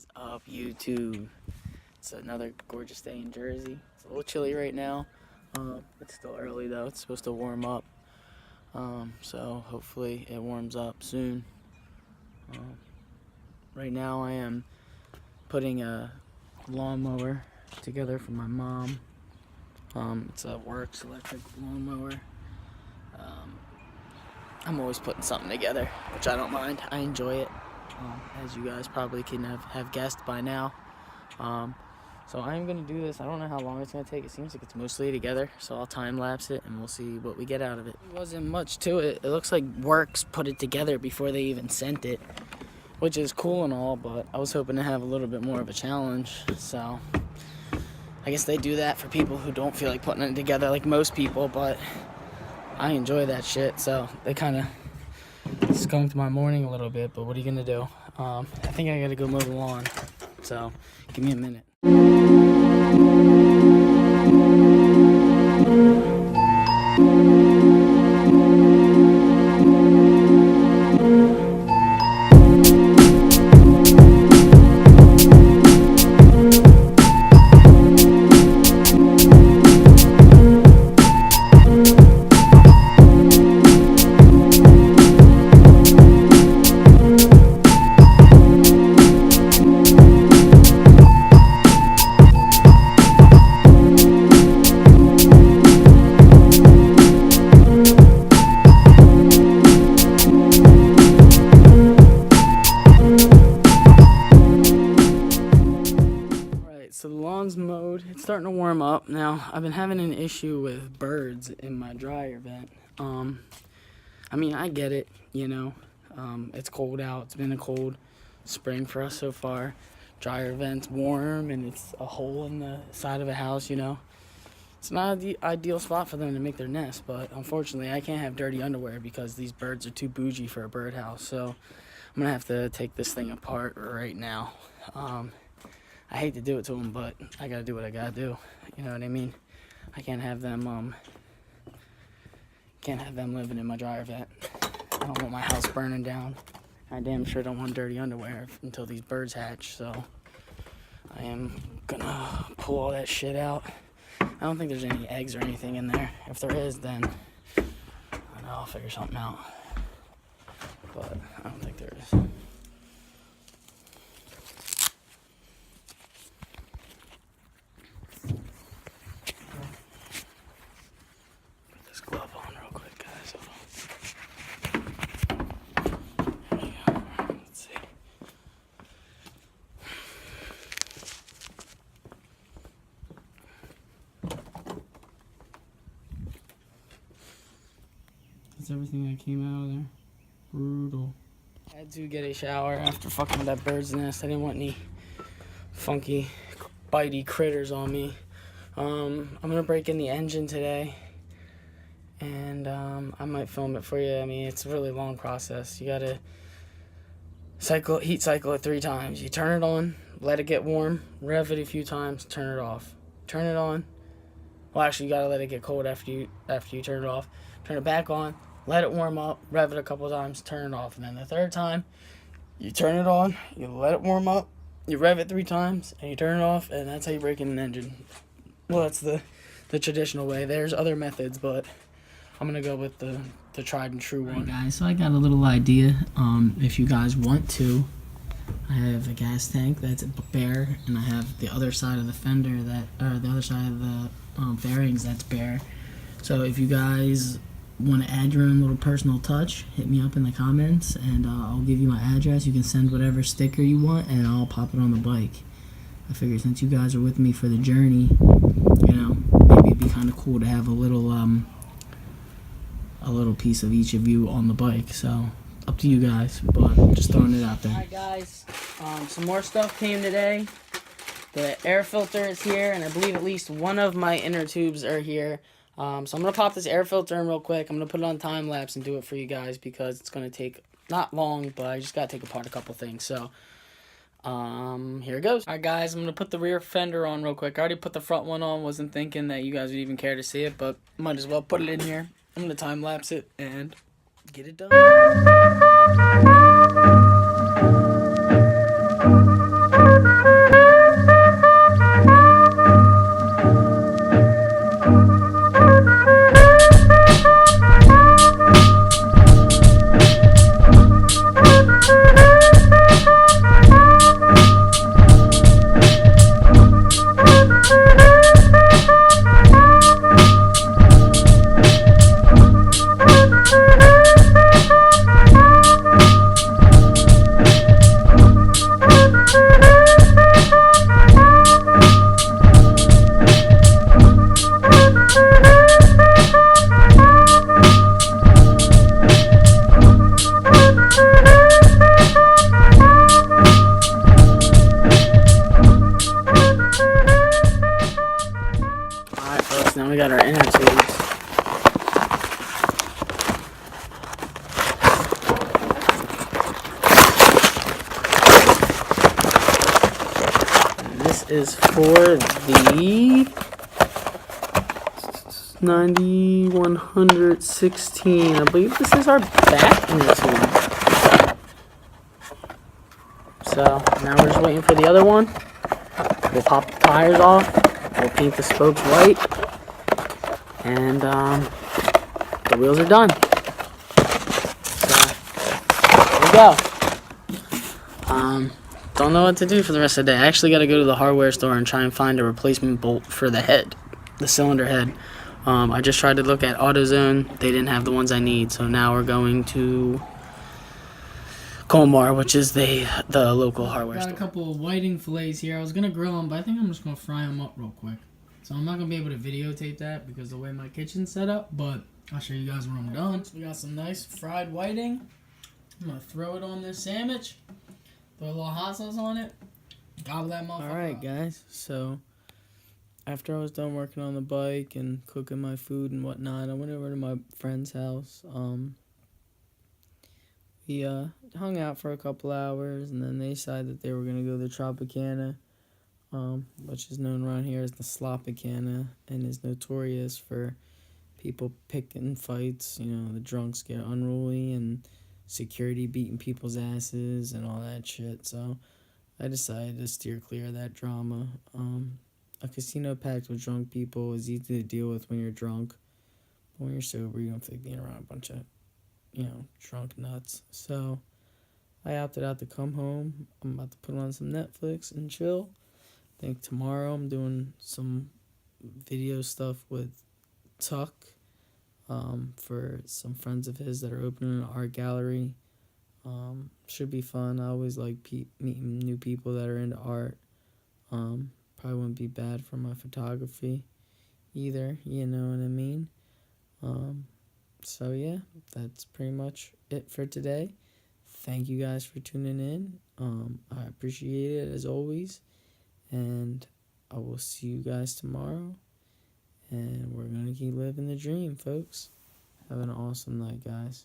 is up, YouTube? It's another gorgeous day in Jersey. It's a little chilly right now. It's still early though. It's supposed to warm up. So hopefully it warms up soon. Right now I am putting a lawnmower together for my mom. It's a Works electric lawnmower. I'm always putting something together, which I don't mind. I enjoy it, as you guys probably can have guessed by now. So I'm going to do this. I don't know how long it's going to take. It seems like it's mostly together, so I'll time-lapse it, and we'll see what we get out of it. There wasn't much to it. It looks like Works put it together before they even sent it, which is cool and all, but I was hoping to have a little bit more of a challenge. So I guess they do that for people who don't feel like putting it together like most people, but I enjoy that shit, so they kind of skunked my morning a little bit, but what are you gonna do? I think I gotta go mow the lawn, so give me a minute. So the lawn's mowed. It's starting to warm up. Now, I've been having an issue with birds in my dryer vent. I mean, I get it, you know. It's cold out. It's been a cold spring for us so far. Dryer vent's warm, and it's a hole in the side of a house, you know. It's not the ideal spot for them to make their nest, but unfortunately, I can't have dirty underwear because these birds are too bougie for a birdhouse. So I'm going to have to take this thing apart right now. I hate to do it to them, but I gotta do what I gotta do. You know what I mean? I can't have them living in my dryer vent. I don't want my house burning down. I damn sure don't want dirty underwear until these birds hatch, so I am gonna pull all that shit out. I don't think there's any eggs or anything in there. If there is, then I know I'll figure something out. But I don't think there is. That's everything that came out of there. Brutal. I had to get a shower after fucking with that bird's nest. I didn't want any funky, bitey critters on me. I'm gonna break in the engine today, and I might film it for you. I mean, it's a really long process. You gotta heat cycle it 3 times. You turn it on, let it get warm, rev it a few times, turn it off. Turn it on. Well, actually, you gotta let it get cold after you turn it off. Turn it back on. Let it warm up, rev it a couple times, turn it off. And then the 3rd time, you turn it on, you let it warm up, you rev it 3 times, and you turn it off, and that's how you break in an engine. Well, that's the traditional way. There's other methods, but I'm going to go with the tried and true one. Right, guys, so I got a little idea. If you guys want to, I have a gas tank that's bare, and I have the other side of the fender the other side of the fairings that's bare. So if you guys want to add your own little personal touch, hit me up in the comments, and I'll give you my address. You can send whatever sticker you want, and I'll pop it on the bike. I figure since you guys are with me for the journey, you know, maybe it'd be kind of cool to have a little piece of each of you on the bike. So up to you guys, but just throwing it out there. Alright guys, some more stuff came today. The air filter is here, and I believe at least one of my inner tubes are here. So I'm going to pop this air filter in real quick. I'm going to put it on time lapse and do it for you guys because it's going to take not long, but I just got to take apart a couple things. So here it goes. Alright guys, I'm going to put the rear fender on real quick. I already put the front one on. Wasn't thinking that you guys would even care to see it, but might as well put it in here. I'm going to time lapse it and get it done. this is for the 9116. I believe this is our back routine. So now we're just waiting for the other one. We'll pop the tires off. We'll paint the spokes white. And the wheels are done. So there we go. Don't know what to do for the rest of the day. I actually got to go to the hardware store and try and find a replacement bolt for the head, the cylinder head. I just tried to look at AutoZone. They didn't have the ones I need, so now we're going to Colmar, which is the local hardware store. Got a couple of whiting fillets here. I was going to grill them, but I think I'm just going to fry them up real quick. So I'm not going to be able to videotape that because of the way my kitchen's set up, but I'll show you guys when I'm done. We got some nice fried whiting. I'm going to throw it on this sandwich. Throw a little hot sauce on it. Gobble that motherfucker. Alright, guys. So, after I was done working on the bike and cooking my food and whatnot, I went over to my friend's house. We hung out for a couple hours, and then they decided that they were going to go to Tropicana, which is known around here as the Slopicana, and is notorious for people picking fights. You know, the drunks get unruly, and security beating people's asses and all that shit. So I decided to steer clear of that drama. A casino packed with drunk people is easy to deal with when you're drunk. But when you're sober, you don't feel like being around a bunch of, drunk nuts. So I opted out to come home. I'm about to put on some Netflix and chill. I think tomorrow I'm doing some video stuff with Tuck. For some friends of his that are opening an art gallery. Should be fun. I always like meeting new people that are into art. Probably wouldn't be bad for my photography either, you know what I mean? So yeah, that's pretty much it for today. Thank you guys for tuning in. I appreciate it as always, and I will see you guys tomorrow. And we're going to keep living the dream, folks. Have an awesome night, guys.